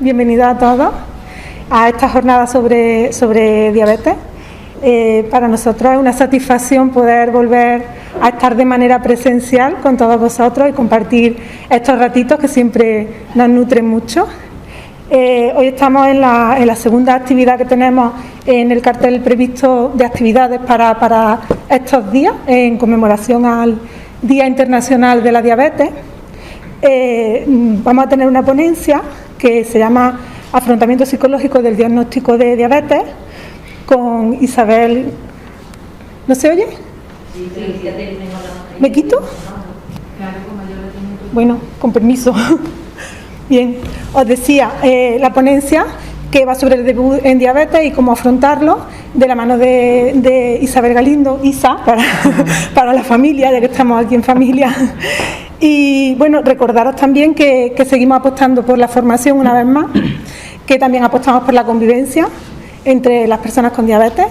bienvenidos a todos a esta jornada sobre diabetes. Para nosotros es una satisfacción poder volver a estar de manera presencial con todos vosotros y compartir estos ratitos que siempre nos nutren mucho. Hoy estamos en la segunda actividad que tenemos en el cartel previsto de actividades para estos días, en conmemoración al Día Internacional de la Diabetes. Vamos a tener una ponencia que se llama Afrontamiento psicológico del diagnóstico de diabetes con Isabel. ¿No se oye? ¿Me quito? Bueno, con permiso. Bien, os decía, la ponencia que va sobre el debut en diabetes y cómo afrontarlo, de la mano de Isabel Galindo, Isa, para la familia, ya que estamos aquí en familia. Y bueno, recordaros también que seguimos apostando por la formación una vez más, que también apostamos por la convivencia entre las personas con diabetes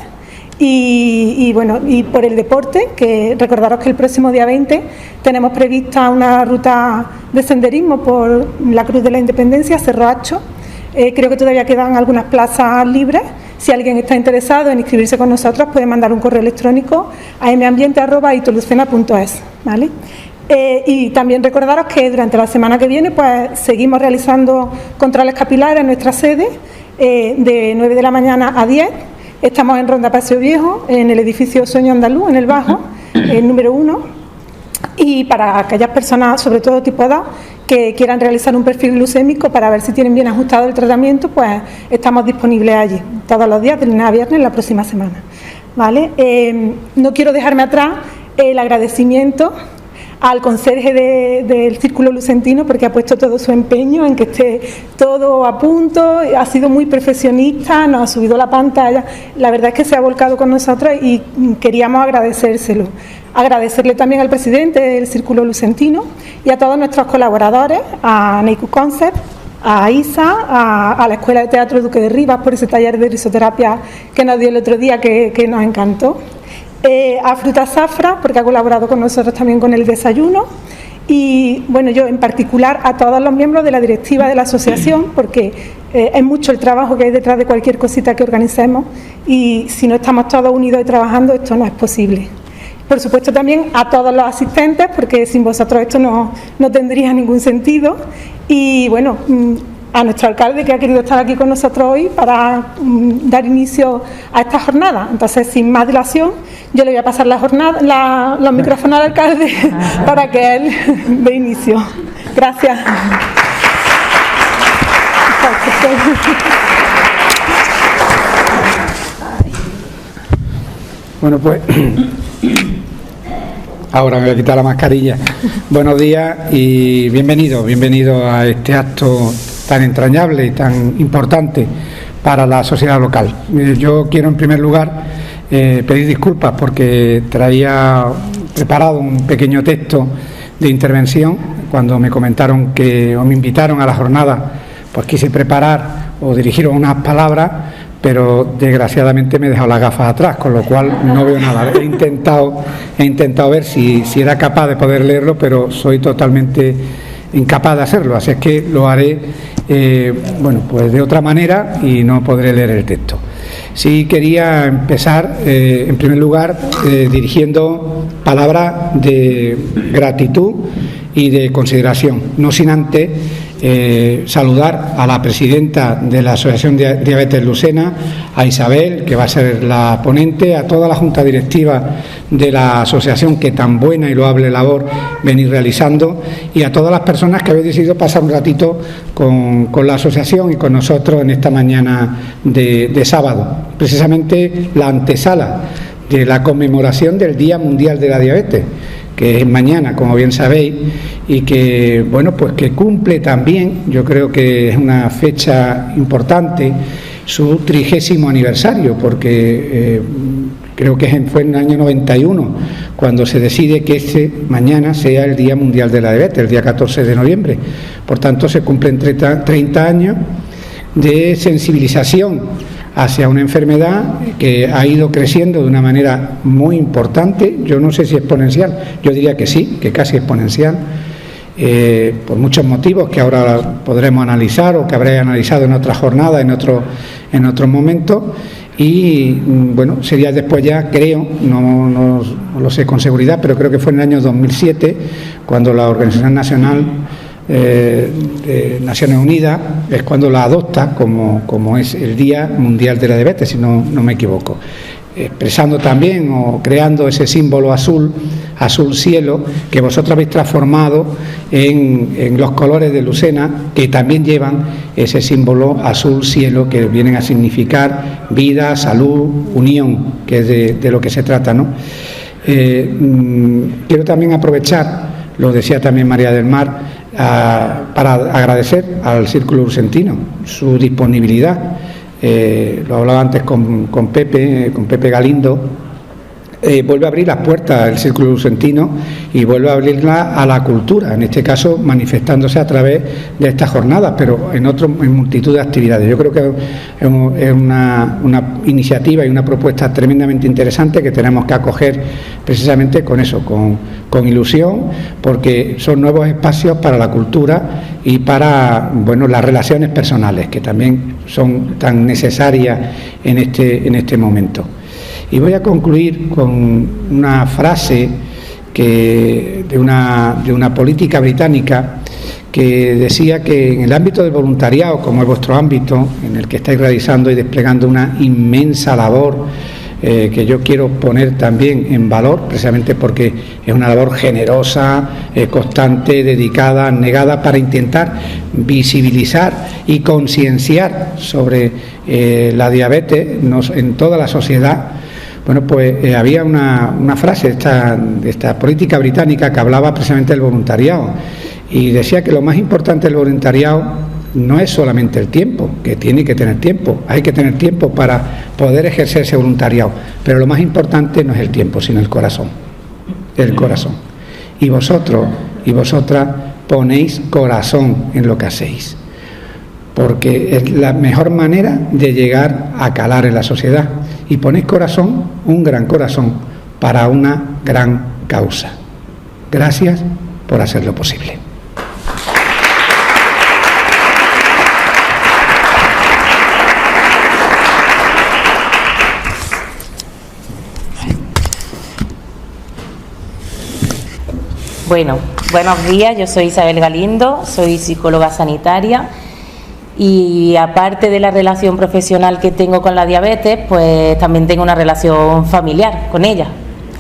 y por el deporte, que recordaros que el próximo día 20 tenemos prevista una ruta de senderismo por la Cruz de la Independencia, Cerro Hacho. Creo que todavía quedan algunas plazas libres. Si alguien está interesado en inscribirse con nosotros, puede mandar un correo electrónico a mambiente@itolucena.es, ¿vale? Y también recordaros que durante la semana que viene pues seguimos realizando controles capilares en nuestra sede de 9 de la mañana a 10. Estamos en Ronda Paseo Viejo, en el edificio Sueño Andaluz, en el Bajo, el número 1. Y para aquellas personas, sobre todo tipo edad, que quieran realizar un perfil glucémico para ver si tienen bien ajustado el tratamiento, pues estamos disponibles allí todos los días, de lunes a viernes, la próxima semana, ¿vale? No quiero dejarme atrás el agradecimiento al conserje del Círculo Lucentino, porque ha puesto todo su empeño en que esté todo a punto, ha sido muy perfeccionista, nos ha subido la pantalla, la verdad es que se ha volcado con nosotros y queríamos agradecérselo. Agradecerle también al presidente del Círculo Lucentino y a todos nuestros colaboradores, a Neiku Concept, a ISA, a la Escuela de Teatro Duque de Rivas por ese taller de risoterapia que nos dio el otro día, que nos encantó. A Fruta Zafra, porque ha colaborado con nosotros también con el desayuno, y bueno, yo en particular a todos los miembros de la directiva de la asociación, porque es mucho el trabajo que hay detrás de cualquier cosita que organicemos y si no estamos todos unidos y trabajando, esto no es posible. Por supuesto también a todos los asistentes, porque sin vosotros esto no tendría ningún sentido, y bueno, a nuestro alcalde, que ha querido estar aquí con nosotros hoy para dar inicio a esta jornada. Entonces, sin más dilación, yo le voy a pasar los micrófonos al alcalde para que él dé inicio. Gracias. Bueno, pues ahora me voy a quitar la mascarilla. Buenos días y bienvenido a este acto tan entrañable y tan importante para la sociedad local. Yo quiero en primer lugar pedir disculpas porque traía preparado un pequeño texto de intervención. Cuando me comentaron o me invitaron a la jornada, pues quise preparar o dirigir unas palabras, pero desgraciadamente me he dejado las gafas atrás, con lo cual no veo nada. He intentado ver si era capaz de poder leerlo, pero soy totalmente incapaz de hacerlo, así es que lo haré pues de otra manera y no podré leer el texto. Sí quería empezar en primer lugar dirigiendo palabras de gratitud y de consideración, no sin antes saludar a la presidenta de la Asociación de Diabetes Lucena, a Isabel, que va a ser la ponente, a toda la junta directiva de la asociación, que tan buena y loable labor venir realizando, y a todas las personas que habéis decidido pasar un ratito con la asociación y con nosotros en esta mañana de sábado, precisamente la antesala de la conmemoración del Día Mundial de la Diabetes, que es mañana, como bien sabéis, y que, bueno, pues que cumple también, yo creo que es una fecha importante, su 30º aniversario, porque creo que fue en el año 91 cuando se decide que mañana sea el Día Mundial de la Diabetes, el día 14 de noviembre. Por tanto, se cumplen 30 años de sensibilización hacia una enfermedad que ha ido creciendo de una manera muy importante, yo no sé si exponencial, yo diría que sí, que casi exponencial, por muchos motivos que ahora podremos analizar o que habré analizado en otras jornadas, en otros momentos. Y bueno, sería después ya, creo, no lo sé con seguridad, pero creo que fue en el año 2007 cuando la Organización Nacional de Naciones Unidas es cuando la adopta como es el Día Mundial de la Diabetes, si no me equivoco, expresando también o creando ese símbolo azul cielo, que vosotros habéis transformado en los colores de Lucena, que también llevan ese símbolo azul cielo, que vienen a significar vida, salud, unión, que es de lo que se trata, ¿no? Quiero también aprovechar, lo decía también María del Mar, para agradecer al Círculo Ursentino su disponibilidad. Lo hablaba antes con Pepe Galindo. Vuelve a abrir las puertas del Círculo Ursentino y vuelve a abrirla a la cultura, en este caso manifestándose a través de estas jornadas, pero en multitud de actividades. Yo creo que es una iniciativa y una propuesta tremendamente interesante que tenemos que acoger precisamente con eso, con ilusión, porque son nuevos espacios para la cultura y para las relaciones personales, que también son tan necesarias en este momento. Y voy a concluir con una frase de una política británica que decía que en el ámbito del voluntariado, como es vuestro ámbito, en el que estáis realizando y desplegando una inmensa labor, que yo quiero poner también en valor, precisamente porque es una labor generosa, constante, dedicada, negada, para intentar visibilizar y concienciar sobre la diabetes en toda la sociedad. Bueno, pues había una frase de esta política británica que hablaba precisamente del voluntariado y decía que lo más importante del voluntariado no es solamente el tiempo, que tiene que tener tiempo, hay que tener tiempo para poder ejercer ese voluntariado, pero lo más importante no es el tiempo, sino el corazón, Y vosotros y vosotras ponéis corazón en lo que hacéis, porque es la mejor manera de llegar a calar en la sociedad. Y ponéis corazón, un gran corazón, para una gran causa. Gracias por hacerlo posible. Bueno, buenos días, yo soy Isabel Galindo, soy psicóloga sanitaria. Y aparte de la relación profesional que tengo con la diabetes, pues también tengo una relación familiar con ella.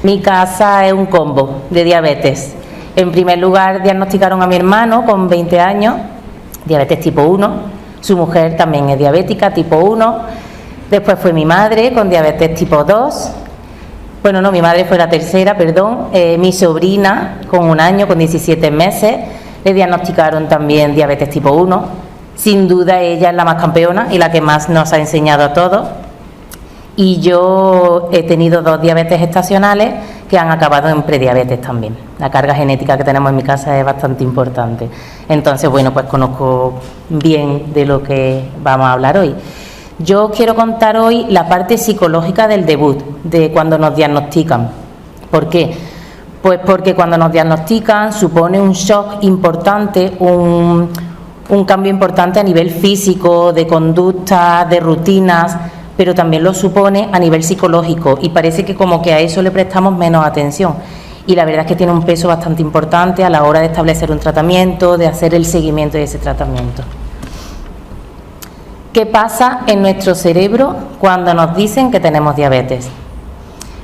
Mi casa es un combo de diabetes. En primer lugar, diagnosticaron a mi hermano con 20 años, diabetes tipo 1. Su mujer también es diabética, tipo 1. Después fue mi madre con diabetes tipo 2. Bueno, no, mi madre fue la tercera, perdón. Mi sobrina, con 1 año, con 17 meses, le diagnosticaron también diabetes tipo 1. Sin duda ella es la más campeona y la que más nos ha enseñado a todos. Y yo he tenido 2 diabetes gestacionales que han acabado en prediabetes también. La carga genética que tenemos en mi casa es bastante importante. Entonces, bueno, pues conozco bien de lo que vamos a hablar hoy. Yo quiero contar hoy la parte psicológica del debut, de cuando nos diagnostican. ¿Por qué? Pues porque cuando nos diagnostican supone un shock importante, un cambio importante a nivel físico, de conducta, de rutinas, pero también lo supone a nivel psicológico y parece que como que a eso le prestamos menos atención. Y la verdad es que tiene un peso bastante importante a la hora de establecer un tratamiento, de hacer el seguimiento de ese tratamiento. ¿Qué pasa en nuestro cerebro cuando nos dicen que tenemos diabetes?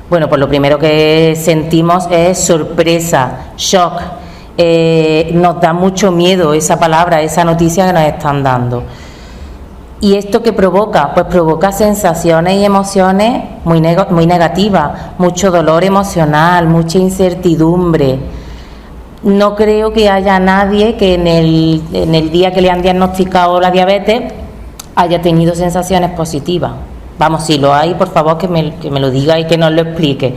Bueno, pues lo primero que sentimos es sorpresa, shock. Nos da mucho miedo esa palabra, esa noticia que nos están dando. ¿Y esto qué provoca? Pues provoca sensaciones y emociones muy negativas, mucho dolor emocional, mucha incertidumbre. No creo que haya nadie que en el día que le han diagnosticado la diabetes haya tenido sensaciones positivas. Vamos, si lo hay, por favor que me lo diga y que nos lo explique.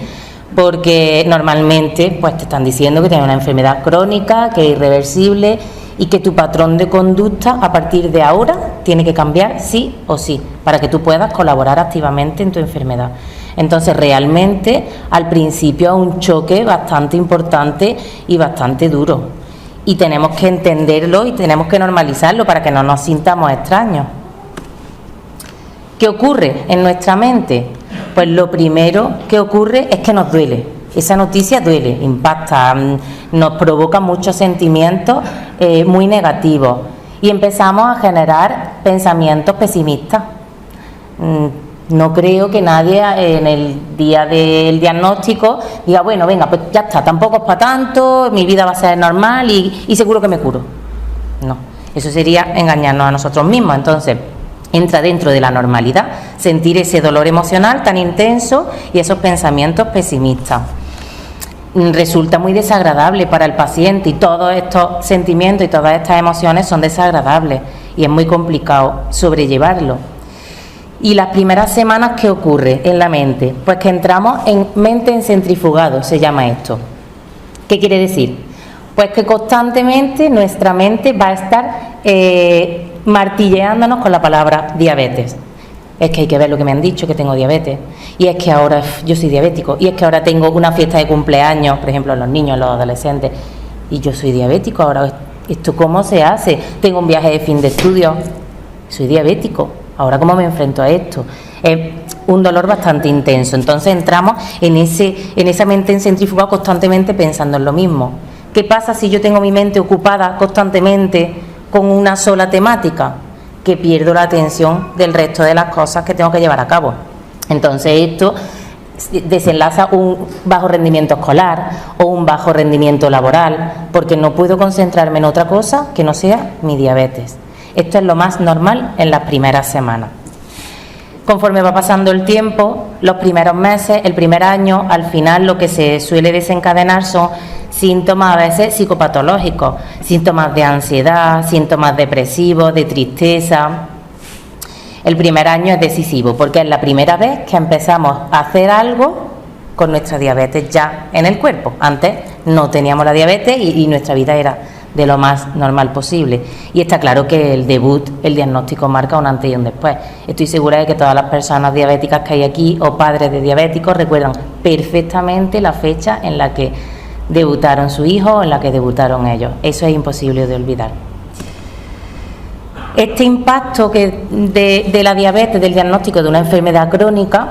Porque normalmente pues te están diciendo que tienes una enfermedad crónica, que es irreversible y que tu patrón de conducta a partir de ahora tiene que cambiar sí o sí, para que tú puedas colaborar activamente en tu enfermedad. Entonces realmente al principio es un choque bastante importante y bastante duro. y tenemos que entenderlo y tenemos que normalizarlo para que no nos sintamos extraños. ¿Qué ocurre en nuestra mente? Pues lo primero que ocurre es que nos duele. Esa noticia duele, impacta, nos provoca muchos sentimientos muy negativos y empezamos a generar pensamientos pesimistas. No creo que nadie en el día del diagnóstico diga, bueno, venga, pues ya está, tampoco es para tanto, mi vida va a ser normal y seguro que me curo. No, eso sería engañarnos a nosotros mismos. Entonces, entra dentro de la normalidad sentir ese dolor emocional tan intenso y esos pensamientos pesimistas. Resulta muy desagradable para el paciente y todos estos sentimientos y todas estas emociones son desagradables y es muy complicado sobrellevarlo. Y las primeras semanas, ¿qué ocurre en la mente? Pues que entramos en mente en centrifugado, se llama esto. ¿Qué quiere decir? Pues que constantemente nuestra mente va a estar martilleándonos con la palabra diabetes. Es que hay que ver lo que me han dicho, que tengo diabetes, y es que ahora yo soy diabético, y es que ahora tengo una fiesta de cumpleaños, por ejemplo, los niños, los adolescentes, y yo soy diabético, ahora esto ¿cómo se hace? Tengo un viaje de fin de estudio, soy diabético, ahora ¿cómo me enfrento a esto? Es un dolor bastante intenso. Entonces entramos en esa mente en centrífuga constantemente pensando en lo mismo. ¿Qué pasa si yo tengo mi mente ocupada constantemente con una sola temática? Que pierdo la atención del resto de las cosas que tengo que llevar a cabo. Entonces esto desenlaza un bajo rendimiento escolar o un bajo rendimiento laboral, porque no puedo concentrarme en otra cosa que no sea mi diabetes. Esto es lo más normal en las primeras semanas. Conforme va pasando el tiempo, los primeros meses, el primer año, al final lo que se suele desencadenar son síntomas a veces psicopatológicos, síntomas de ansiedad, síntomas depresivos, de tristeza. El primer año es decisivo porque es la primera vez que empezamos a hacer algo con nuestra diabetes ya en el cuerpo. Antes no teníamos la diabetes y nuestra vida era de lo más normal posible. Y está claro que el debut, el diagnóstico marca un antes y un después. Estoy segura de que todas las personas diabéticas que hay aquí o padres de diabéticos recuerdan perfectamente la fecha en la que debutaron su hijo o en la que debutaron ellos. Eso es imposible de olvidar. Este impacto de la diabetes, del diagnóstico de una enfermedad crónica,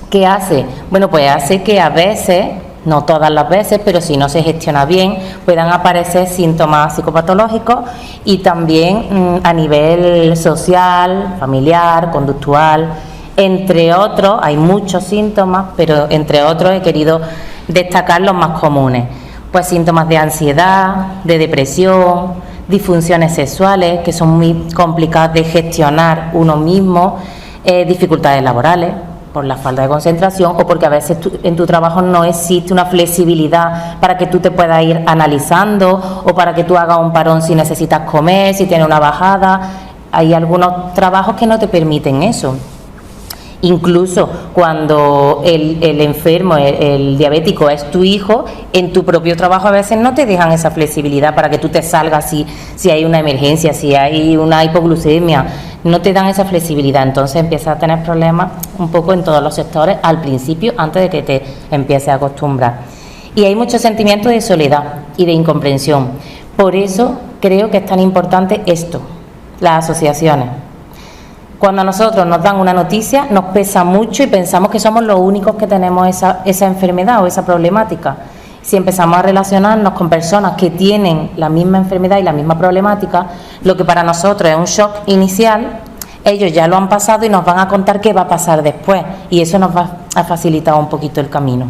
¿qué hace? Bueno, pues hace que a veces, no todas las veces, pero si no se gestiona bien, puedan aparecer síntomas psicopatológicos y también a nivel social, familiar, conductual, entre otros. Hay muchos síntomas, pero entre otros he querido destacar los más comunes. Pues síntomas de ansiedad, de depresión, disfunciones sexuales que son muy complicadas de gestionar uno mismo, dificultades laborales por la falta de concentración o porque a veces en tu trabajo no existe una flexibilidad para que tú te puedas ir analizando o para que tú hagas un parón si necesitas comer, si tienes una bajada. Hay algunos trabajos que no te permiten eso. Incluso cuando el enfermo, el diabético es tu hijo, en tu propio trabajo a veces no te dejan esa flexibilidad para que tú te salgas si hay una emergencia, si hay una hipoglucemia, no te dan esa flexibilidad. Entonces empiezas a tener problemas un poco en todos los sectores al principio, antes de que te empieces a acostumbrar. Y hay muchos sentimientos de soledad y de incomprensión. Por eso creo que es tan importante esto, las asociaciones. Cuando a nosotros nos dan una noticia, nos pesa mucho y pensamos que somos los únicos que tenemos esa enfermedad o esa problemática. Si empezamos a relacionarnos con personas que tienen la misma enfermedad y la misma problemática, lo que para nosotros es un shock inicial, ellos ya lo han pasado y nos van a contar qué va a pasar después, y eso nos va a facilitar un poquito el camino.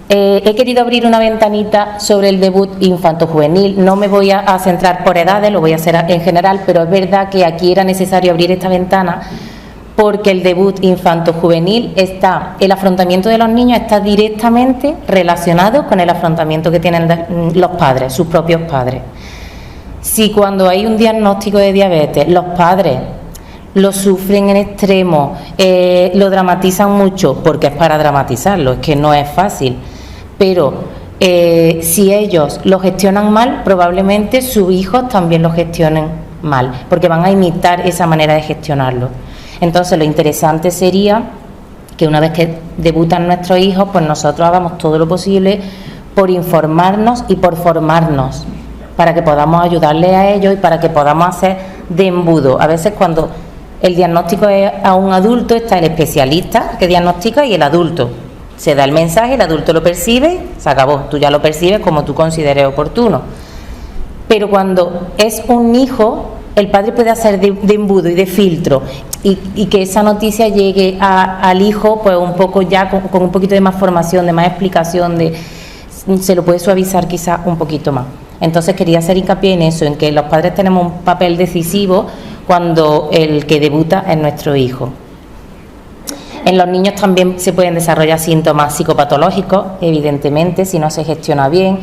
He querido abrir una ventanita sobre el debut infanto-juvenil. No me voy a centrar por edades, lo voy a hacer en general, pero es verdad que aquí era necesario abrir esta ventana porque el debut infanto-juvenil el afrontamiento de los niños está directamente relacionado con el afrontamiento que tienen los padres, sus propios padres. Si cuando hay un diagnóstico de diabetes, los padres lo sufren en extremo, lo dramatizan mucho, porque es para dramatizarlo, es que no es fácil, pero si ellos lo gestionan mal, probablemente sus hijos también lo gestionen mal, porque van a imitar esa manera de gestionarlo. Entonces lo interesante sería que una vez que debutan nuestros hijos, pues nosotros hagamos todo lo posible por informarnos y por formarnos, para que podamos ayudarle a ellos y para que podamos hacer de embudo. A veces cuando el diagnóstico es a un adulto, está el especialista que diagnostica y el adulto. Se da el mensaje, el adulto lo percibe, se acabó, tú ya lo percibes como tú consideres oportuno. Pero cuando es un hijo, el padre puede hacer de embudo y de filtro y que esa noticia llegue al hijo pues un poco ya con un poquito de más formación, de más explicación, se lo puede suavizar quizás un poquito más. Entonces quería hacer hincapié en eso, en que los padres tenemos un papel decisivo cuando el que debuta es nuestro hijo. En los niños también se pueden desarrollar síntomas psicopatológicos, evidentemente, si no se gestiona bien,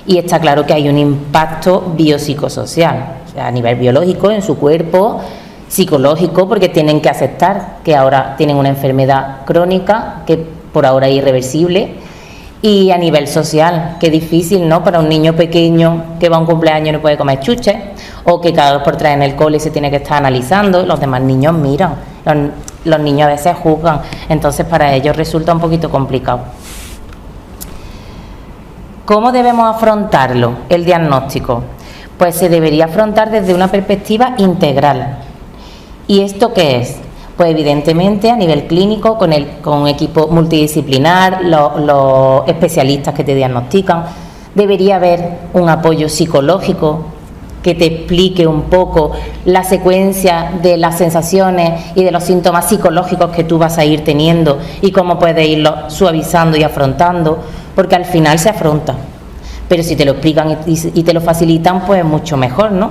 y está claro que hay un impacto biopsicosocial, o sea, a nivel biológico, en su cuerpo, psicológico, porque tienen que aceptar que ahora tienen una enfermedad crónica, que por ahora es irreversible, y a nivel social, que es difícil, ¿no?, para un niño pequeño que va a un cumpleaños y no puede comer chuches, o que cada 2 por 3 en el cole se tiene que estar analizando, los demás niños miran, los niños a veces juzgan, entonces para ellos resulta un poquito complicado. ¿Cómo debemos afrontarlo, el diagnóstico? Pues se debería afrontar desde una perspectiva integral. ¿Y esto qué es? Pues evidentemente a nivel clínico, con un equipo multidisciplinar, los especialistas que te diagnostican, debería haber un apoyo psicológico que te explique un poco la secuencia de las sensaciones y de los síntomas psicológicos que tú vas a ir teniendo y cómo puedes irlos suavizando y afrontando, porque al final se afronta, pero si te lo explican y te lo facilitan, pues mucho mejor, ¿no?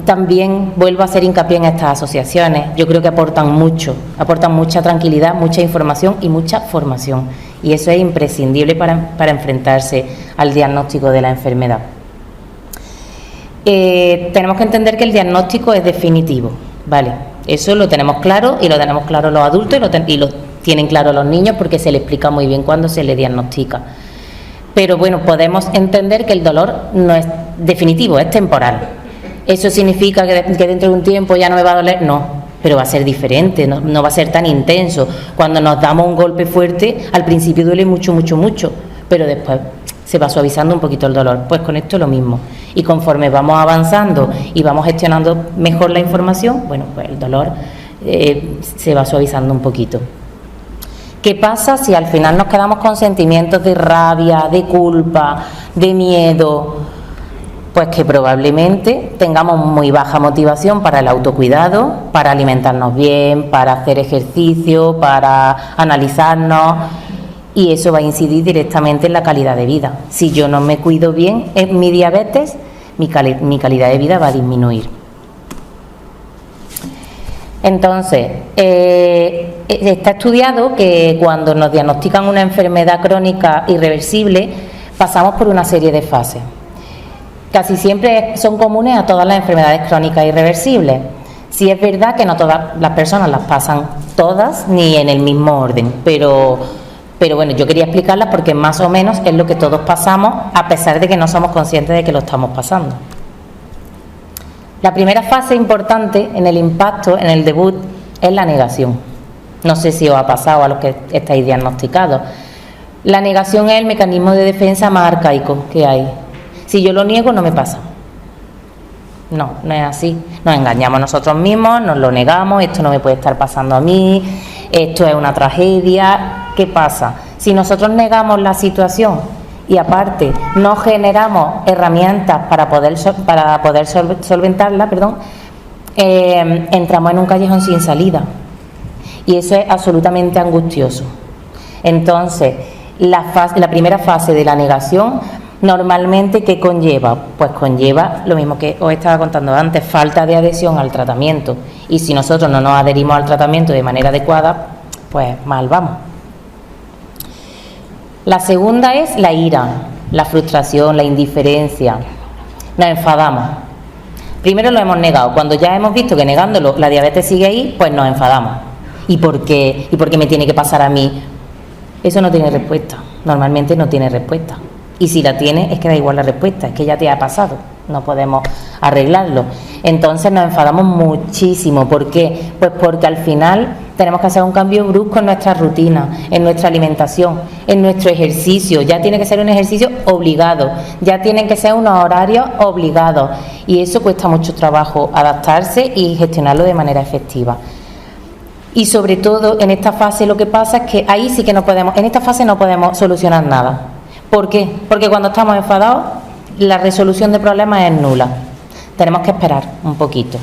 También vuelvo a hacer hincapié en estas asociaciones. Yo creo que aportan mucha tranquilidad, mucha información y mucha formación, y eso es imprescindible para enfrentarse al diagnóstico de la enfermedad. Tenemos que entender que el diagnóstico es definitivo, ¿vale? Eso lo tenemos claro, y lo tenemos claro los adultos y lo tienen claro los niños, porque se les explica muy bien cuando se les diagnostica. Pero bueno, podemos entender que el dolor no es definitivo, es temporal. ¿Eso significa que dentro de un tiempo ya no me va a doler? No, pero va a ser diferente, no va a ser tan intenso. Cuando nos damos un golpe fuerte, al principio duele mucho, pero después se va suavizando un poquito el dolor. Pues con esto es lo mismo. Y conforme vamos avanzando y vamos gestionando mejor la información, bueno, pues el dolor se va suavizando un poquito. ¿Qué pasa si al final nos quedamos con sentimientos de rabia, de culpa, de miedo? Pues que probablemente tengamos muy baja motivación para el autocuidado, para alimentarnos bien, para hacer ejercicio, para analizarnos, y eso va a incidir directamente en la calidad de vida. Si yo no me cuido bien en mi diabetes, mi calidad de vida va a disminuir. Entonces, está estudiado que cuando nos diagnostican una enfermedad crónica irreversible, pasamos por una serie de fases. Casi siempre son comunes a todas las enfermedades crónicas irreversibles. Sí es verdad que no todas las personas las pasan todas ni en el mismo orden, pero bueno, yo quería explicarlas porque más o menos es lo que todos pasamos, a pesar de que no somos conscientes de que lo estamos pasando. La primera fase importante en el impacto, en el debut, es la negación. No sé si os ha pasado a los que estáis diagnosticados. La negación es el mecanismo de defensa más arcaico que hay. Si yo lo niego, no me pasa. No es así. Nos engañamos nosotros mismos, nos lo negamos, esto no me puede estar pasando a mí, esto es una tragedia. ¿Qué pasa? Si nosotros negamos la situación y aparte no generamos herramientas para poder solventarla, entramos en un callejón sin salida, y eso es absolutamente angustioso. Entonces, la primera fase de la negación, normalmente, ¿qué conlleva? Pues conlleva lo mismo que os estaba contando antes, falta de adhesión al tratamiento, y si nosotros no nos adherimos al tratamiento de manera adecuada, pues mal vamos. La segunda es la ira, la frustración, la indiferencia. Nos enfadamos. Primero lo hemos negado. Cuando ya hemos visto que negándolo la diabetes sigue ahí, pues nos enfadamos. ¿Y por qué? ¿Y por qué me tiene que pasar a mí? Eso no tiene respuesta. Normalmente no tiene respuesta. Y si la tiene, es que da igual la respuesta, es que ya te ha pasado. no podemos arreglarlo. Entonces nos enfadamos muchísimo. ¿Por qué? Pues porque al final tenemos que hacer un cambio brusco en nuestra rutina, en nuestra alimentación, en nuestro ejercicio. Ya tiene que ser un ejercicio obligado, ya tienen que ser unos horarios obligados, y eso cuesta mucho trabajo adaptarse y gestionarlo de manera efectiva. Y sobre todo en esta fase lo que pasa es que ahí sí que no podemos, en esta fase no podemos solucionar nada. ¿Por qué? Porque cuando estamos enfadados la resolución de problemas es nula. Tenemos que esperar un poquito.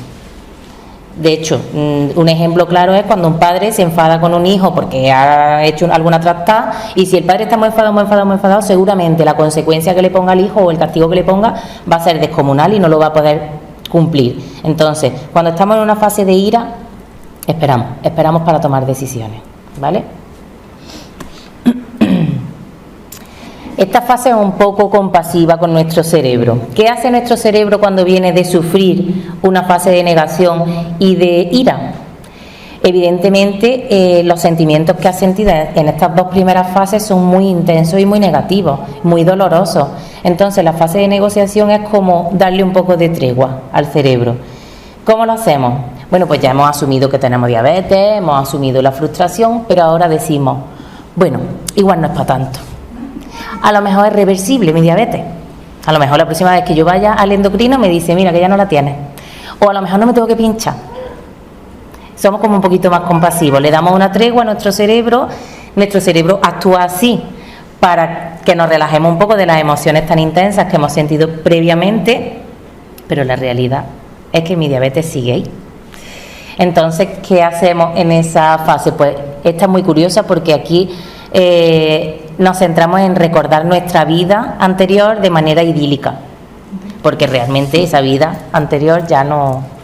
De hecho, un ejemplo claro es cuando un padre se enfada con un hijo porque ha hecho alguna trastada, y si el padre está muy enfadado, seguramente la consecuencia que le ponga al hijo o el castigo que le ponga va a ser descomunal y no lo va a poder cumplir. Entonces, cuando estamos en una fase de ira, esperamos para tomar decisiones, ¿vale? Esta fase es un poco compasiva con nuestro cerebro. ¿Qué hace nuestro cerebro cuando viene de sufrir una fase de negación y de ira? Evidentemente, los sentimientos que has sentido en estas dos primeras fases son muy intensos y muy negativos, muy dolorosos. Entonces, la fase de negociación es como darle un poco de tregua al cerebro. ¿Cómo lo hacemos? Bueno, pues ya hemos asumido que tenemos diabetes, hemos asumido la frustración, pero ahora decimos, bueno, igual no es para tanto. A lo mejor es reversible mi diabetes. A lo mejor la próxima vez que yo vaya al endocrino me dice, mira, que ya no la tienes. O a lo mejor no me tengo que pinchar. Somos como un poquito más compasivos. Le damos una tregua a nuestro cerebro actúa así para que nos relajemos un poco de las emociones tan intensas que hemos sentido previamente, pero la realidad es que mi diabetes sigue ahí. Entonces, ¿qué hacemos en esa fase? Pues esta es muy curiosa porque aquí nos centramos en recordar nuestra vida anterior de manera idílica, porque realmente esa vida anterior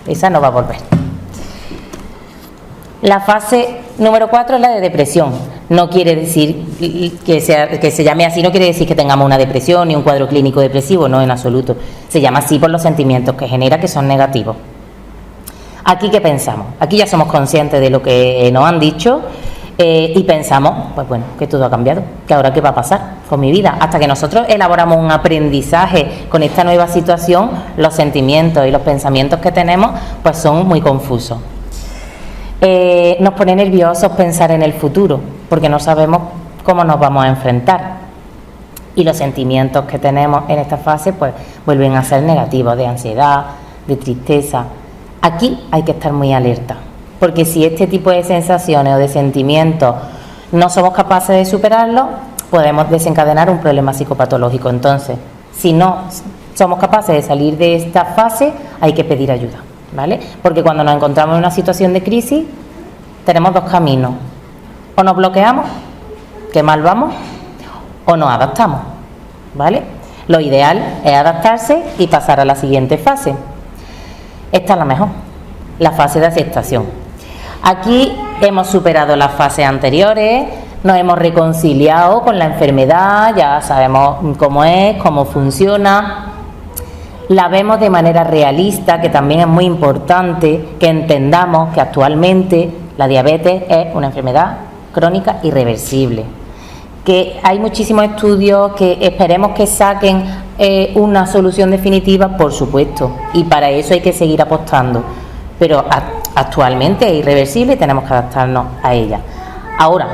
esa no va a volver. La fase número 4 es la de depresión. No quiere decir que se llame así, no quiere decir que tengamos una depresión ni un cuadro clínico depresivo, no, en absoluto. Se llama así por los sentimientos que genera, que son negativos. Aquí, ¿qué pensamos? Aquí ya somos conscientes de lo que nos han dicho y pensamos, pues bueno, que todo ha cambiado, que ahora qué va a pasar con mi vida. Hasta que nosotros elaboramos un aprendizaje con esta nueva situación, los sentimientos y los pensamientos que tenemos pues son muy confusos. Nos pone nerviosos pensar en el futuro, porque no sabemos cómo nos vamos a enfrentar. Y los sentimientos que tenemos en esta fase pues vuelven a ser negativos, de ansiedad, de tristeza. Aquí hay que estar muy alerta, porque si este tipo de sensaciones o de sentimientos no somos capaces de superarlos, podemos desencadenar un problema psicopatológico. Entonces, si no somos capaces de salir de esta fase, hay que pedir ayuda, ¿vale? Porque cuando nos encontramos en una situación de crisis, tenemos dos caminos: o nos bloqueamos, que mal vamos, o nos adaptamos, ¿vale? Lo ideal es adaptarse y pasar a la siguiente fase. Esta es la mejor, la fase de aceptación. Aquí hemos superado las fases anteriores, nos hemos reconciliado con la enfermedad, ya sabemos cómo es, cómo funciona. La vemos de manera realista, que también es muy importante que entendamos que actualmente la diabetes es una enfermedad crónica irreversible. Que hay muchísimos estudios que esperemos que saquen una solución definitiva, por supuesto, y para eso hay que seguir apostando, pero actualmente es irreversible y tenemos que adaptarnos a ella. Ahora,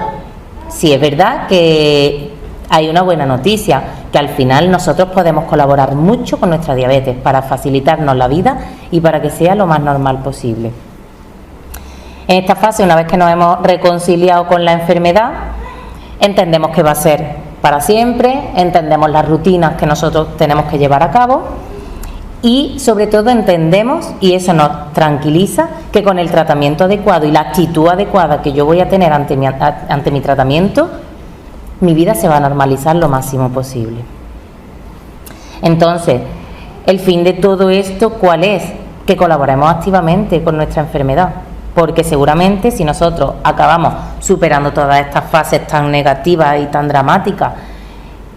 sí es verdad que hay una buena noticia, que al final nosotros podemos colaborar mucho con nuestra diabetes para facilitarnos la vida y para que sea lo más normal posible. En esta fase, una vez que nos hemos reconciliado con la enfermedad, entendemos que va a ser para siempre, entendemos las rutinas que nosotros tenemos que llevar a cabo y sobre todo entendemos, y eso nos tranquiliza, que con el tratamiento adecuado y la actitud adecuada que yo voy a tener ante mi tratamiento, mi vida se va a normalizar lo máximo posible. Entonces, el fin de todo esto, ¿cuál es? Que colaboremos activamente con nuestra enfermedad. Porque seguramente si nosotros acabamos superando todas estas fases tan negativas y tan dramáticas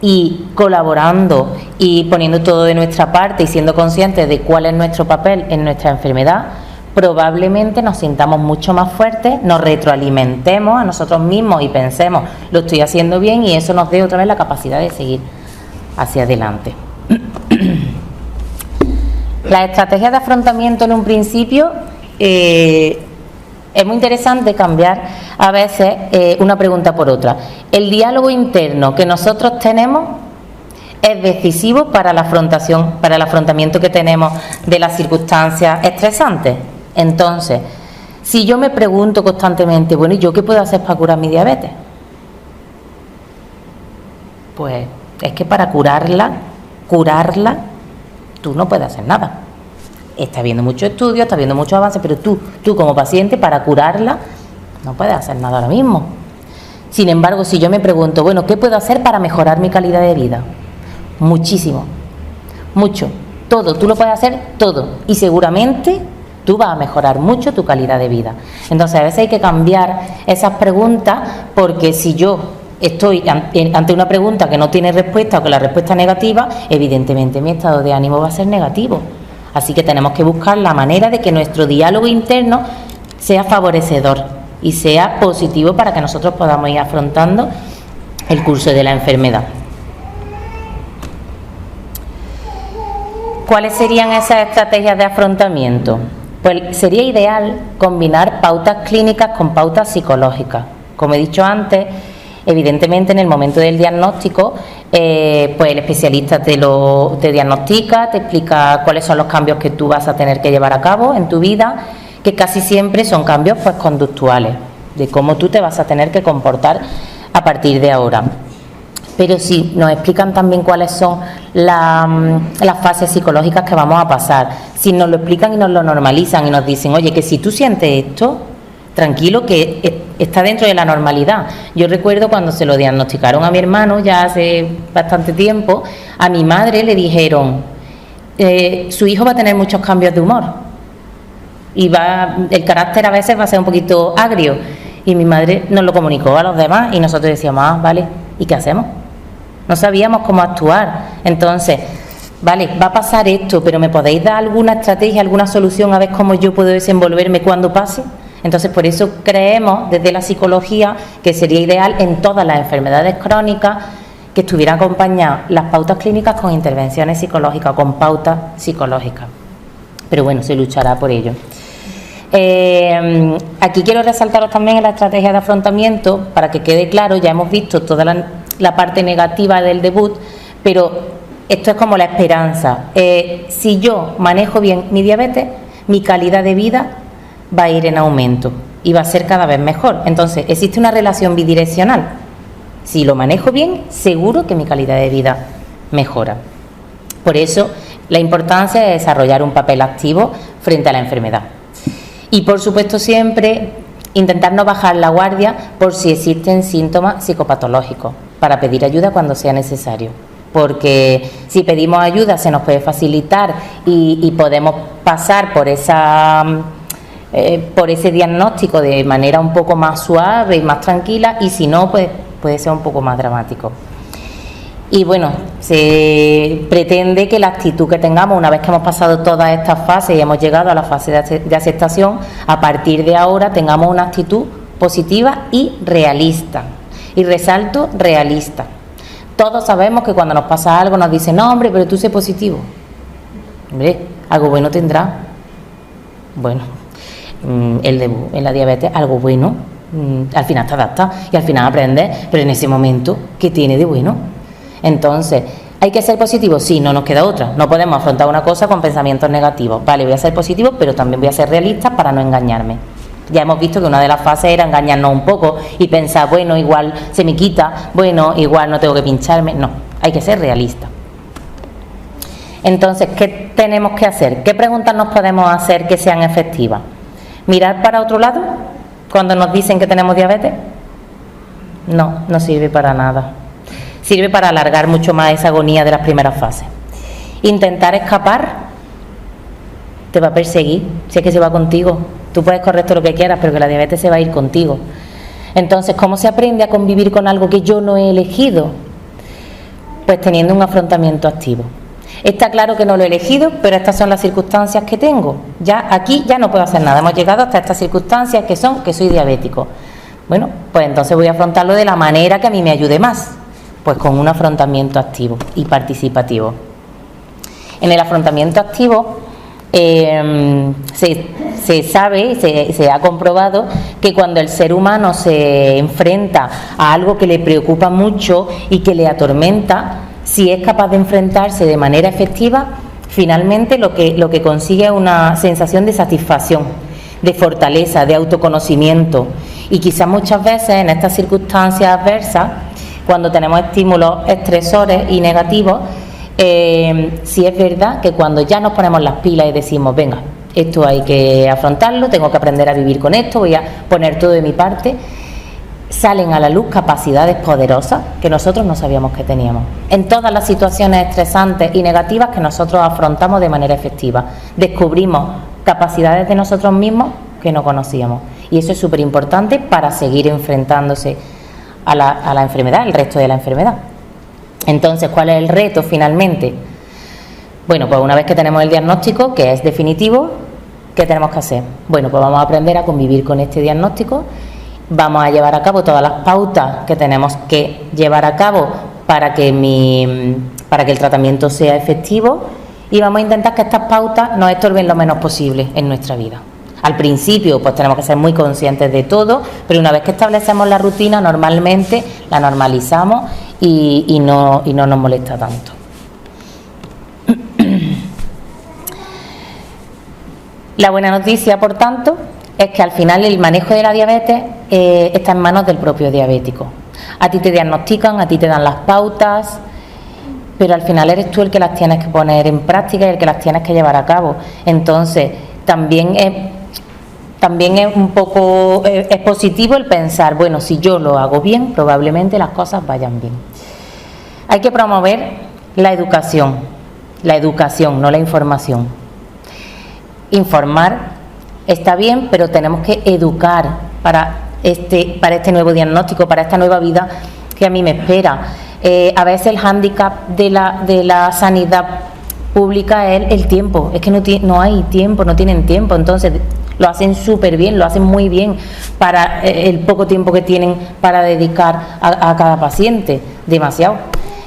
y colaborando y poniendo todo de nuestra parte y siendo conscientes de cuál es nuestro papel en nuestra enfermedad, probablemente nos sintamos mucho más fuertes, nos retroalimentemos a nosotros mismos y pensemos, lo estoy haciendo bien, y eso nos dé otra vez la capacidad de seguir hacia adelante. Las estrategias de afrontamiento en un principio es muy interesante cambiar a veces una pregunta por otra. El diálogo interno que nosotros tenemos es decisivo para la afrontación, para el afrontamiento que tenemos de las circunstancias estresantes. Entonces, si yo me pregunto constantemente, bueno, ¿y yo qué puedo hacer para curar mi diabetes? Pues es que para curarla, tú no puedes hacer nada. Está viendo muchos estudios, está viendo muchos avances, pero tú como paciente, para curarla, no puedes hacer nada ahora mismo. Sin embargo, si yo me pregunto, bueno, ¿qué puedo hacer para mejorar mi calidad de vida? Muchísimo, mucho, todo, tú lo puedes hacer todo, y seguramente tú vas a mejorar mucho tu calidad de vida. Entonces, a veces hay que cambiar esas preguntas, porque si yo estoy ante una pregunta que no tiene respuesta o que la respuesta es negativa, evidentemente mi estado de ánimo va a ser negativo. Así que tenemos que buscar la manera de que nuestro diálogo interno sea favorecedor y sea positivo para que nosotros podamos ir afrontando el curso de la enfermedad. ¿Cuáles serían esas estrategias de afrontamiento? Pues sería ideal combinar pautas clínicas con pautas psicológicas. Como he dicho antes, evidentemente en el momento del diagnóstico, pues el especialista te diagnostica, te explica cuáles son los cambios que tú vas a tener que llevar a cabo en tu vida, que casi siempre son cambios pues conductuales, de cómo tú te vas a tener que comportar a partir de ahora. Pero sí, nos explican también cuáles son las fases psicológicas que vamos a pasar. Si nos lo explican y nos lo normalizan y nos dicen, oye, que si tú sientes esto, tranquilo, que está dentro de la normalidad. Yo recuerdo cuando se lo diagnosticaron a mi hermano, ya hace bastante tiempo, a mi madre le dijeron, su hijo va a tener muchos cambios de humor y el carácter a veces va a ser un poquito agrio. Y mi madre nos lo comunicó a los demás y nosotros decíamos, vale, ¿y qué hacemos? No sabíamos cómo actuar. Entonces, vale, va a pasar esto, pero ¿me podéis dar alguna estrategia, alguna solución a ver cómo yo puedo desenvolverme cuando pase? Entonces, por eso creemos desde la psicología que sería ideal en todas las enfermedades crónicas que estuvieran acompañadas las pautas clínicas con intervenciones psicológicas, con pautas psicológicas. Pero bueno, se luchará por ello. Aquí quiero resaltaros también en la estrategia de afrontamiento, para que quede claro, ya hemos visto toda la parte negativa del debut, pero esto es como la esperanza. Si yo manejo bien mi diabetes, mi calidad de vida va a ir en aumento y va a ser cada vez mejor. Entonces, existe una relación bidireccional. Si lo manejo bien, seguro que mi calidad de vida mejora. Por eso, la importancia de desarrollar un papel activo frente a la enfermedad. Y, por supuesto, siempre intentar no bajar la guardia por si existen síntomas psicopatológicos, para pedir ayuda cuando sea necesario. Porque si pedimos ayuda se nos puede facilitar y podemos pasar por ese diagnóstico de manera un poco más suave y más tranquila, y si no, pues puede ser un poco más dramático. Y bueno, se pretende que la actitud que tengamos una vez que hemos pasado todas estas fases y hemos llegado a la fase de aceptación, a partir de ahora tengamos una actitud positiva y realista. Y resalto, realista. Todos sabemos que cuando nos pasa algo nos dicen, no hombre, pero tú sé positivo. Hombre, algo bueno tendrá. Bueno, el debut en la diabetes, algo bueno, al final te adaptas y al final aprendes, pero en ese momento, ¿qué tiene de bueno? Entonces, ¿hay que ser positivo? Sí, no nos queda otra. No podemos afrontar una cosa con pensamientos negativos. Vale, voy a ser positivo, pero también voy a ser realista para no engañarme. Ya hemos visto que una de las fases era engañarnos un poco y pensar, bueno, igual se me quita, bueno, igual no tengo que pincharme. No, hay que ser realista. Entonces, ¿qué tenemos que hacer? ¿Qué preguntas nos podemos hacer que sean efectivas? ¿Mirar para otro lado cuando nos dicen que tenemos diabetes? No, no sirve para nada. Sirve para alargar mucho más esa agonía de las primeras fases. Intentar escapar te va a perseguir, si es que se va contigo. Tú puedes correr todo lo que quieras, pero que la diabetes se va a ir contigo. Entonces, ¿cómo se aprende a convivir con algo que yo no he elegido? Pues teniendo un afrontamiento activo. Está claro que no lo he elegido, pero estas son las circunstancias que tengo. Ya aquí ya no puedo hacer nada. Hemos llegado hasta estas circunstancias que son que soy diabético. Bueno, pues entonces voy a afrontarlo de la manera que a mí me ayude más. Pues con un afrontamiento activo y participativo. En el afrontamiento activo se sabe, se ha comprobado que cuando el ser humano se enfrenta a algo que le preocupa mucho y que le atormenta, si es capaz de enfrentarse de manera efectiva, finalmente lo que consigue es una sensación de satisfacción, de fortaleza, de autoconocimiento. Y quizás muchas veces en estas circunstancias adversas, cuando tenemos estímulos estresores y negativos, sí es verdad que cuando ya nos ponemos las pilas y decimos, venga, esto hay que afrontarlo, tengo que aprender a vivir con esto, voy a poner todo de mi parte, salen a la luz capacidades poderosas que nosotros no sabíamos que teníamos. En todas las situaciones estresantes y negativas que nosotros afrontamos de manera efectiva, descubrimos capacidades de nosotros mismos que no conocíamos. Y eso es súper importante para seguir enfrentándose a la enfermedad, el resto de la enfermedad. Entonces, ¿cuál es el reto finalmente? Bueno, pues una vez que tenemos el diagnóstico, que es definitivo, ¿qué tenemos que hacer? Bueno, pues vamos a aprender a convivir con este diagnóstico, vamos a llevar a cabo todas las pautas que tenemos que llevar a cabo para que el tratamiento sea efectivo, y vamos a intentar que estas pautas nos estorben lo menos posible en nuestra vida. Al principio pues tenemos que ser muy conscientes de todo, pero una vez que establecemos la rutina, normalmente la normalizamos y no nos molesta tanto. La buena noticia, por tanto, es que al final el manejo de la diabetes está en manos del propio diabético. A ti te diagnostican, a ti te dan las pautas, pero al final eres tú el que las tienes que poner en práctica y el que las tienes que llevar a cabo. Entonces, también es un poco es positivo el pensar, bueno, si yo lo hago bien, probablemente las cosas vayan bien. Hay que promover la educación, no la información. Informar está bien, pero tenemos que educar para este nuevo diagnóstico, para esta nueva vida que a mí me espera. A veces el hándicap de la sanidad pública es el tiempo, es que no hay tiempo, no tienen tiempo, entonces lo hacen súper bien, lo hacen muy bien para el poco tiempo que tienen para dedicar a cada paciente, demasiado.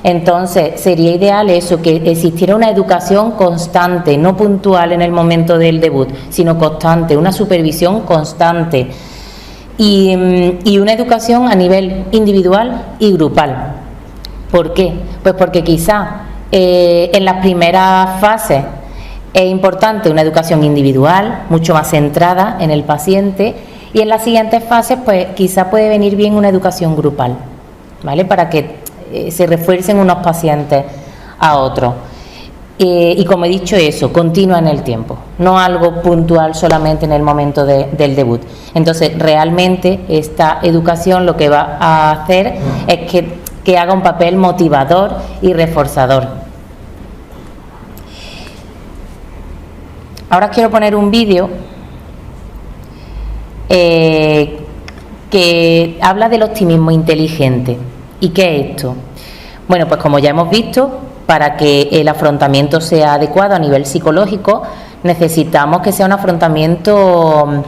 Entonces sería ideal eso, que existiera una educación constante, no puntual en el momento del debut, sino constante, una supervisión constante y una educación a nivel individual y grupal. ¿Por qué? Pues porque quizá en las primeras fases es importante una educación individual, mucho más centrada en el paciente, y en las siguientes fases pues quizá puede venir bien una educación grupal, ¿vale? Para que se refuercen unos pacientes a otros. Y como he dicho, eso, continua en el tiempo, no algo puntual solamente en el momento del debut. Entonces, realmente esta educación lo que va a hacer es que haga un papel motivador y reforzador. Ahora os quiero poner un vídeo que habla del optimismo inteligente. ¿Y qué es esto? Bueno, pues como ya hemos visto, para que el afrontamiento sea adecuado a nivel psicológico, necesitamos que sea un afrontamiento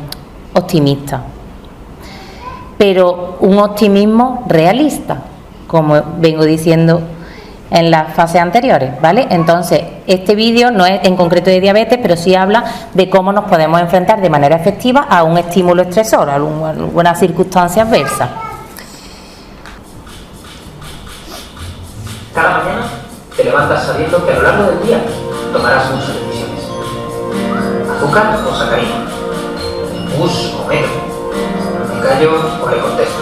optimista, pero un optimismo realista, como vengo diciendo en las fases anteriores, ¿vale? Entonces, este vídeo no es en concreto de diabetes, pero sí habla de cómo nos podemos enfrentar de manera efectiva a un estímulo estresor, a alguna circunstancia adversa. Cada mañana te levantas sabiendo que a lo largo del día tomarás muchas decisiones. Azúcar o sacarina, bus o metro, me callo o le contesto.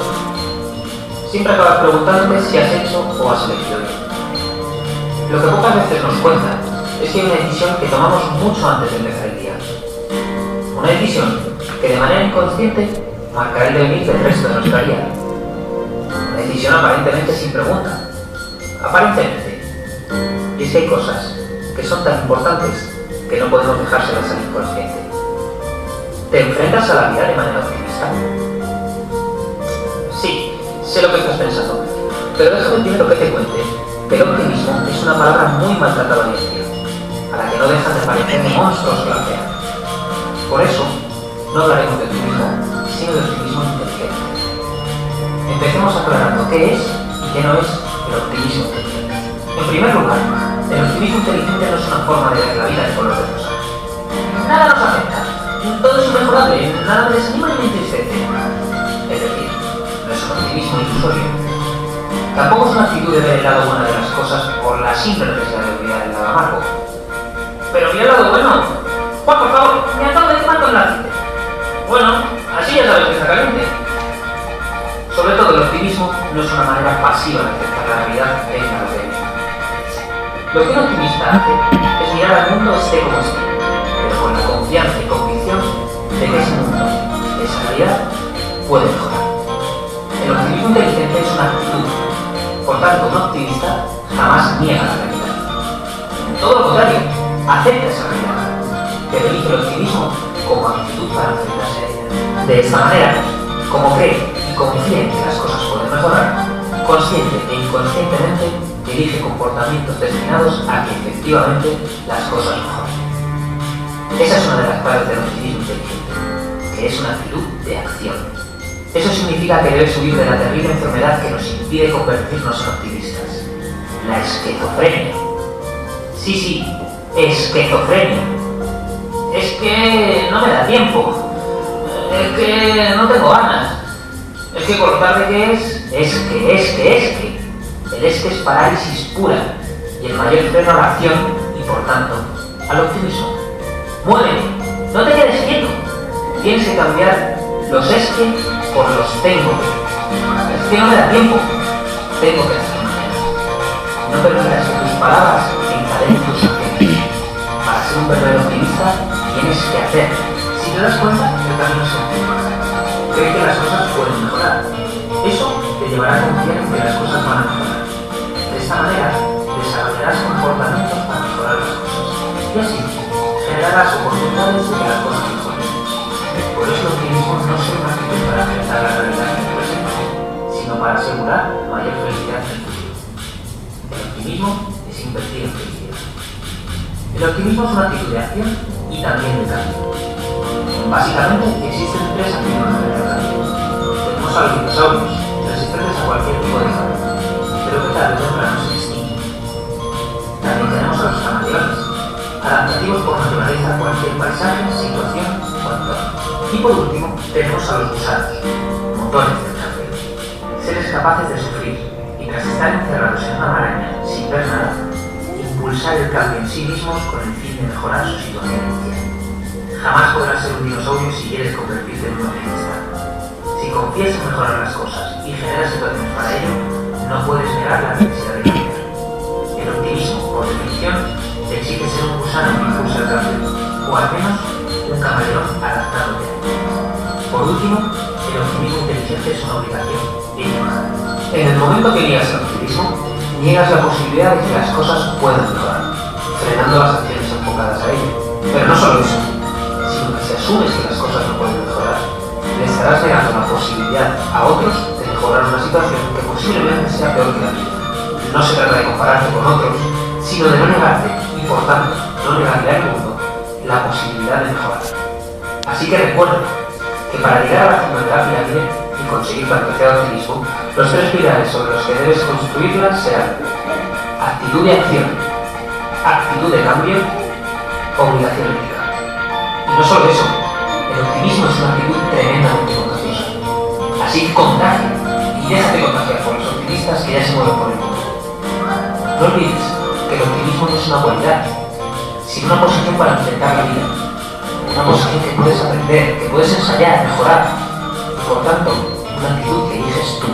Siempre acabas preguntándote si has hecho o has elegido bien. Lo que pocas veces nos cuentan es que hay una decisión que tomamos mucho antes de empezar el día. Una decisión que de manera inconsciente marcará el devenir del resto de nuestra vida. Una decisión aparentemente sin pregunta. Aparentemente. Y es que hay cosas que son tan importantes que no podemos dejárselas al inconsciente. ¿Te enfrentas a la vida de manera optimista? Sí, sé lo que estás pensando, pero déjame primero que te cuente que el optimismo es una palabra muy maltratada hoy en día, a la que no dejan de parecer monstruos que la crean. Por eso, no hablaremos de optimismo, sino de optimismo inteligente. Empecemos aclarando qué es y qué no es el optimismo inteligente. En primer lugar, el optimismo inteligente no es una forma de ver la vida de color de rosa. nada nos afecta. Todo es inmejorable, nada me desanima ni me entristece. Es decir, no es un optimismo ilusorio. Tampoco es una actitud de ver el lado bueno de las cosas por la simple necesidad de olvidar el lado amargo. Pero mira el lado bueno. Juan, por favor, me acabo de quemar con el aceite. Bueno, así ya sabes que está caliente. Sobre todo el optimismo no es una manera pasiva de aceptar la realidad que venga lo que venga. Lo que un optimista hace es mirar al mundo esté como esté, pero con la confianza y convicción de que ese mundo, esa realidad, puede mejorar. El optimismo inteligente es una actitud. Por tanto, un optimista jamás niega la realidad. Todo lo contrario, acepta esa realidad, pero elige el optimismo como actitud para enfrentarse a ella. De esta manera, como cree y confía en que las cosas pueden mejorar, consciente e inconscientemente dirige comportamientos destinados a que efectivamente las cosas mejoren. Esa es una de las claves del optimismo inteligente, que es una actitud de acción. Eso significa que debes huir de la terrible enfermedad que nos impide convertirnos en optimistas, la esquizofrenia. Sí, esquizofrenia. Es que no me da tiempo. Es que no tengo ganas. Es que por tarde que es que. El es que es parálisis pura y el mayor freno a la acción y por tanto al optimismo. Muévete, no te quedes quieto. Tienes que cambiar los es que por los tengo que. Es que no me da tiempo. Tengo que hacer mañana. No permitas que tus palabras encadenen tus acciones. Para ser un verdadero optimista tienes que hacer. Si te das cuenta, el camino es sencillo. Cree que las cosas pueden mejorar. Eso te llevará a confiar en que las cosas van a mejorar. De esta manera, desarrollarás comportamientos para mejorar las cosas. Y así, generarás oportunidades de que las cosas mejoren. Por eso el optimismo no es una actitud para enfrentar la realidad en el presente, sino para asegurar mayor felicidad en el futuro. El optimismo es invertir en felicidad. El optimismo es una actitud de acción y también de cambio. Básicamente existen tres actitudes de cambio. Tenemos a los dinosaurios, resistentes a cualquier tipo de cambio, pero que tarde o temprano se extinguen. También tenemos a los camaleones, adaptativos por naturaleza a cualquier paisaje, situación o entorno. Y por último, tenemos a los gusanos, motores del cambio, seres capaces de sufrir y tras estar encerrados en una maraña sin ver nada, impulsar el cambio en sí mismos con el fin de mejorar su situación inicial. Jamás podrás ser un dinosaurio si quieres convertirte en un optimista. Si confías en mejorar las cosas y generas situaciones para ello, no puedes negar la necesidad de cambiar. El optimismo, por definición, te exige ser un gusano que impulsa el cambio, o al menos un camaleón adaptado a él. Por último, el optimismo inteligente es una obligación ética. En el momento que niegas el optimismo, niegas la posibilidad de que las cosas puedan mejorar, frenando las acciones enfocadas a ello. Pero no solo eso, sino que si asumes que las cosas no pueden mejorar, le estarás negando la posibilidad a otros de mejorar una situación que posiblemente sea peor que la tuya. No se trata de compararte con otros, sino de no negarte y, por tanto, no negarle al mundo la posibilidad de mejorar. Así que recuerda que para llegar a la cima de la pirámide y conseguir tu apreciado optimismo, los tres pilares sobre los que debes construirla serán actitud de acción, actitud de cambio, obligación ética. Y no solo eso, el optimismo es una actitud tremendamente contagiosa. Así que contagia y déjate contagiar por los optimistas que ya se mueven por el mundo. No olvides que el optimismo no es una cualidad, sino una posición para enfrentar la vida. Una posición que puedes aprender, que puedes ensayar, mejorar. Y por tanto, una actitud que eliges tú.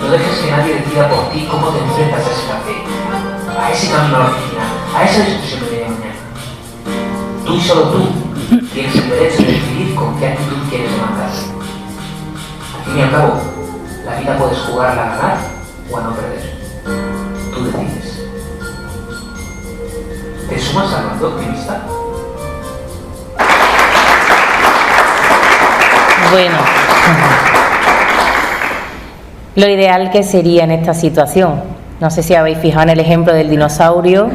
No dejes que nadie decida por ti cómo te enfrentas a ese café, a ese camino a la oficina, a esa discusión de media mañana. Tú y solo tú tienes el derecho de decidir con qué actitud quieres levantarte. Al fin y al cabo, la vida puedes jugarla a ganar o a no perder. Tú decides. ¿Te sumas al bando optimista? Bueno, lo ideal que sería en esta situación. No sé si habéis fijado en el ejemplo del dinosaurio,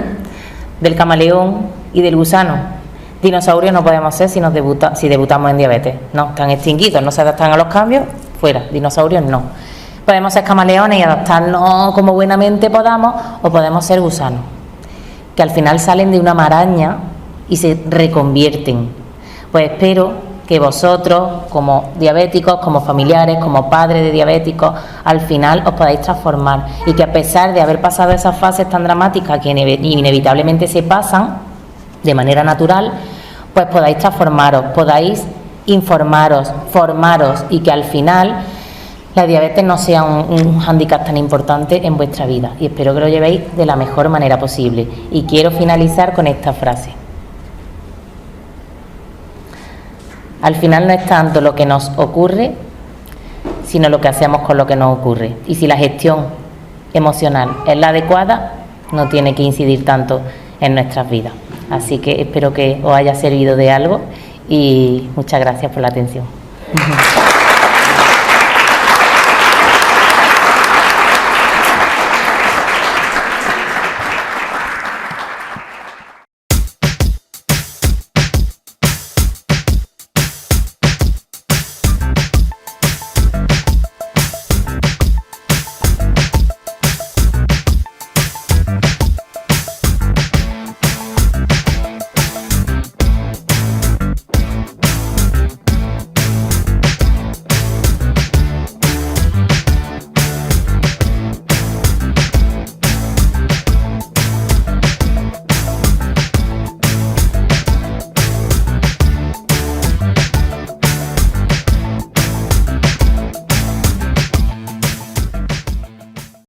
del camaleón y del gusano. Dinosaurios no podemos ser si debutamos en diabetes. No, están extinguidos, no se adaptan a los cambios, fuera. Dinosaurios no. Podemos ser camaleones y adaptarnos como buenamente podamos, o podemos ser gusanos, que al final salen de una maraña y se reconvierten. Pues espero que vosotros, como diabéticos, como familiares, como padres de diabéticos, al final os podáis transformar y que a pesar de haber pasado esas fases tan dramáticas que inevitablemente se pasan de manera natural, pues podáis transformaros, podáis informaros, formaros y que al final la diabetes no sea un hándicap tan importante en vuestra vida, y espero que lo llevéis de la mejor manera posible. Y quiero finalizar con esta frase: al final no es tanto lo que nos ocurre, sino lo que hacemos con lo que nos ocurre. Y si la gestión emocional es la adecuada, no tiene que incidir tanto en nuestras vidas. Así que espero que os haya servido de algo y muchas gracias por la atención.